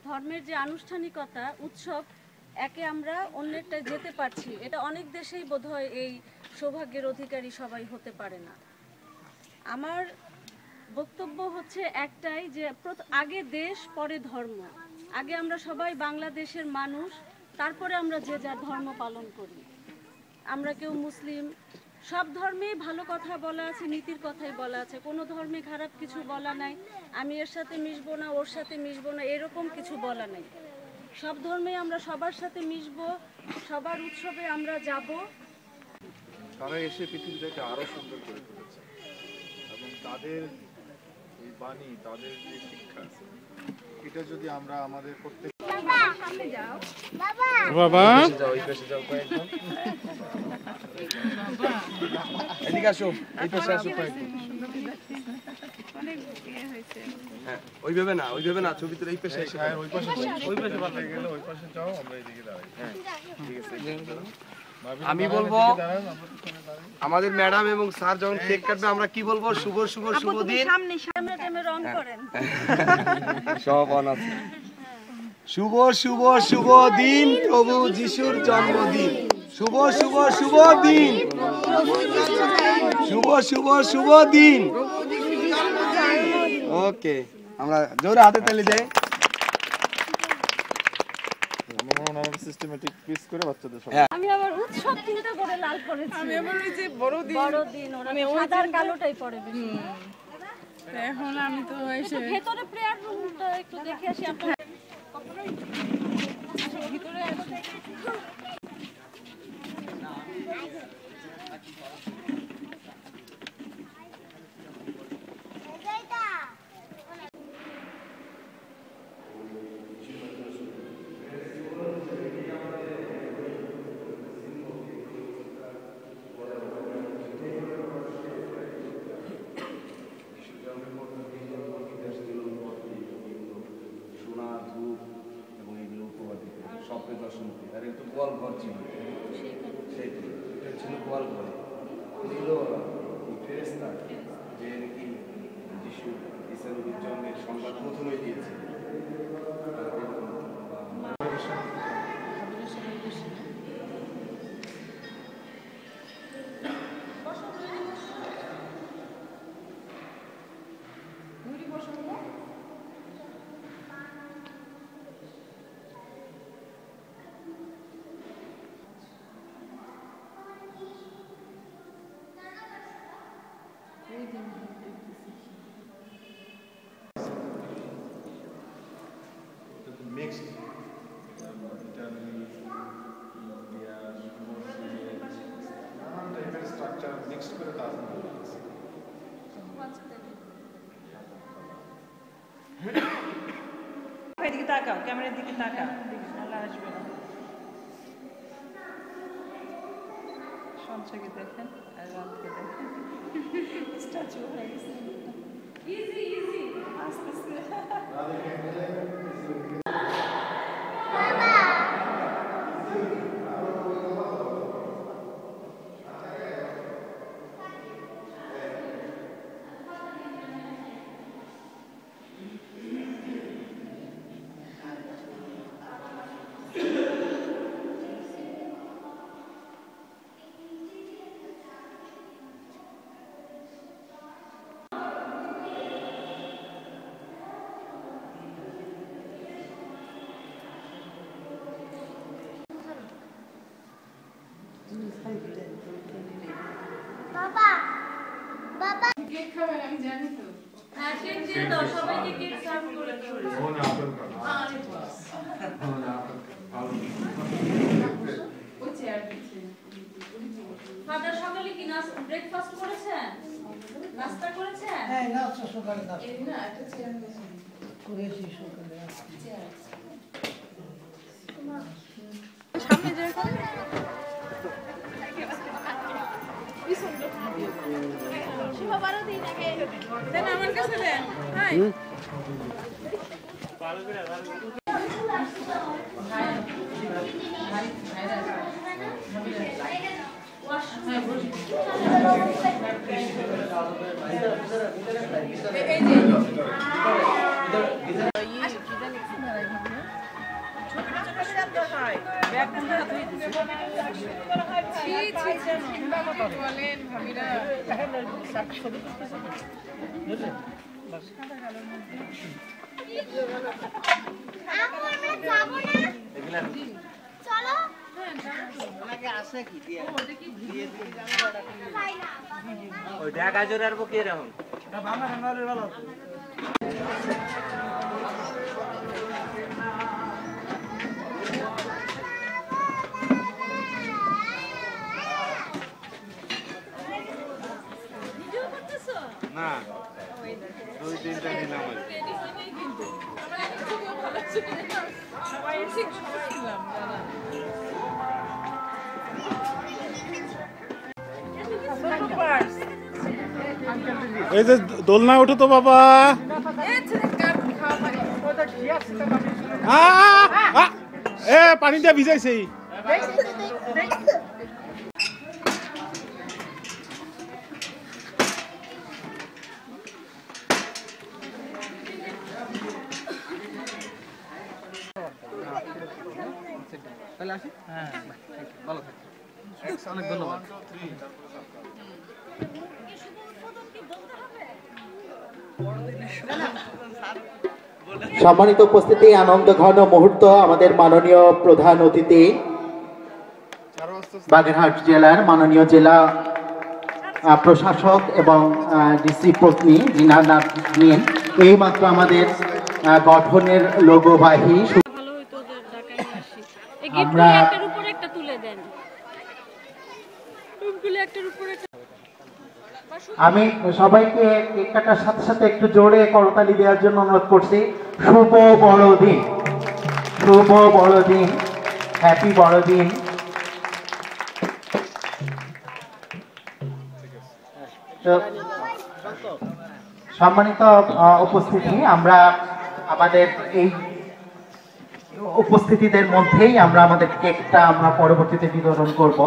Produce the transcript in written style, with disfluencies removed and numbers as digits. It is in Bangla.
ধর্মের যে আনুষ্ঠানিকতা উৎসব একে আমরা অন্যেরটা যেতে পারছি, এটা অনেক দেশেই বোধহয় এই সৌভাগ্যের অধিকারী সবাই হতে পারে না। আমার বক্তব্য হচ্ছে একটাই, যে আগে দেশ পরে ধর্ম। আগে আমরা সবাই বাংলাদেশের মানুষ, তারপরে আমরা যে যার ধর্ম পালন করি। আমরা কেউ মুসলিম, সব ধর্মেই ভালো কথা বলা আছে, নীতির কথাই বলা আছে, কোনো ধর্মে খারাপ কিছু বলা নাই, আমি এর সাথে মিশবো না ওর সাথে মিশবো না এরকম কিছু বলা নাই। সব ধর্মে আমরা সবার সাথে মিশবো, সবার উৎসবে আমরা যাব। তারা এসে পৃথিবীটাকে আরো সুন্দর করে তুলেছে এবং তাদের এই বাণী, তাদের যে শিক্ষা, এটা যদি আমরা আমাদের প্রত্যেক এদিকে আসো, এই পাশে আসো ওইভাবে না ছবি তুলে এই পাশে এসে ওই পাশে ভালো গেলে ওই পাশে যাও, আমরা এইদিকে দাঁড়াই। হ্যাঁ ঠিক আছে। আমি বলবো আমাদের ম্যাডাম এবং স্যার যখন কেক কাটবে আমরা কি বলবো? শুভ শুভ শুভ দিন। সামনে রং করেন সব অন আছে। শুভ শুভ শুভ দিন প্রভু যিশুর জন্মদিন। শুভ শুভ শুভ দিন, শুভ শুভ শুভ দিন। ওকে, আমরা জোরে হাতে তালি দেই। সিস্টেমেটিক পিস করে বাচ্চাদের সব। আমি আবার উৎসব চিন্তা করে লাল করেছি। আমি আবার ওই যে বড়দিন ওরা সাদার কালোটাই পরে বেশি। এখন আমি তো এসে ভেতরে প্রেয়ার রুমটা একটু দেখে আসি আপনারা। ভিতরে আসি। সংবাদ প্রথমে দিয়েছে। এদিকে তাকাও, ক্যামেরার দিকে তাকাও, ভালো আসবে না। সঞ্চয়কে দেখেন আর রাতকে দেখেন, স্ট্যাচু হয়ে গেছে। ইজি ইজি, আস্তে আস্তে। বাবা বাবা কেক খাবেন আমি জানি তো। হ্যাঁ, কেক দিয়ে দাও, সবাইকে কেক সার্ভ করে দাও। ওই চেয়ার দিচ্ছে। ফাদার সকালে কি ব্রেকফাস্ট করেছেন? নাস্তা করেছেন? হ্যাঁ, নাস্তা সকালে নাস্তা এই না একটা চেয়ার দিয়েছে। করেছি সকালে। সামনে যাই করে দেন আমার কাছে দেন। হাই এই যে না 2-3টা নিলাম এই যে দোলনা ওঠো তো বাবা। এ পানি দিয়ে ভিজাইছে। অনেক ধন্যবাদ। সম্মানিত উপস্থিতি, আনন্দ ঘন মুহূর্ত। আমাদের মাননীয় প্রধান অতিথি বাগেরহাট জেলার মাননীয় জেলা প্রশাসক এবং ডিসি পত্নী জিনা নাজনীন এইমাত্র আমাদের গঠনের লোগোবাহী ভালো হইতো যে ঢাকায় নিয়ে আসি। এই আমরা গিফটগুলো একটার উপরে একটা তুলে দেন। রুমগুলো একটার উপরে একটা। আমি সবাইকে কেক কাটার সাথে সাথে একটু জোরে করতালি দেওয়ার জন্য অনুরোধ করছি। শুভ বড়দিন, শুভ বড়দিন, হ্যাপি বড়দিন। তো সম্মানিত উপস্থিতি, আমরা আমাদের এই উপস্থিতিদের মধ্যেই আমরা আমাদের কেকটা আমরা পরবর্তীতে বিতরণ করব।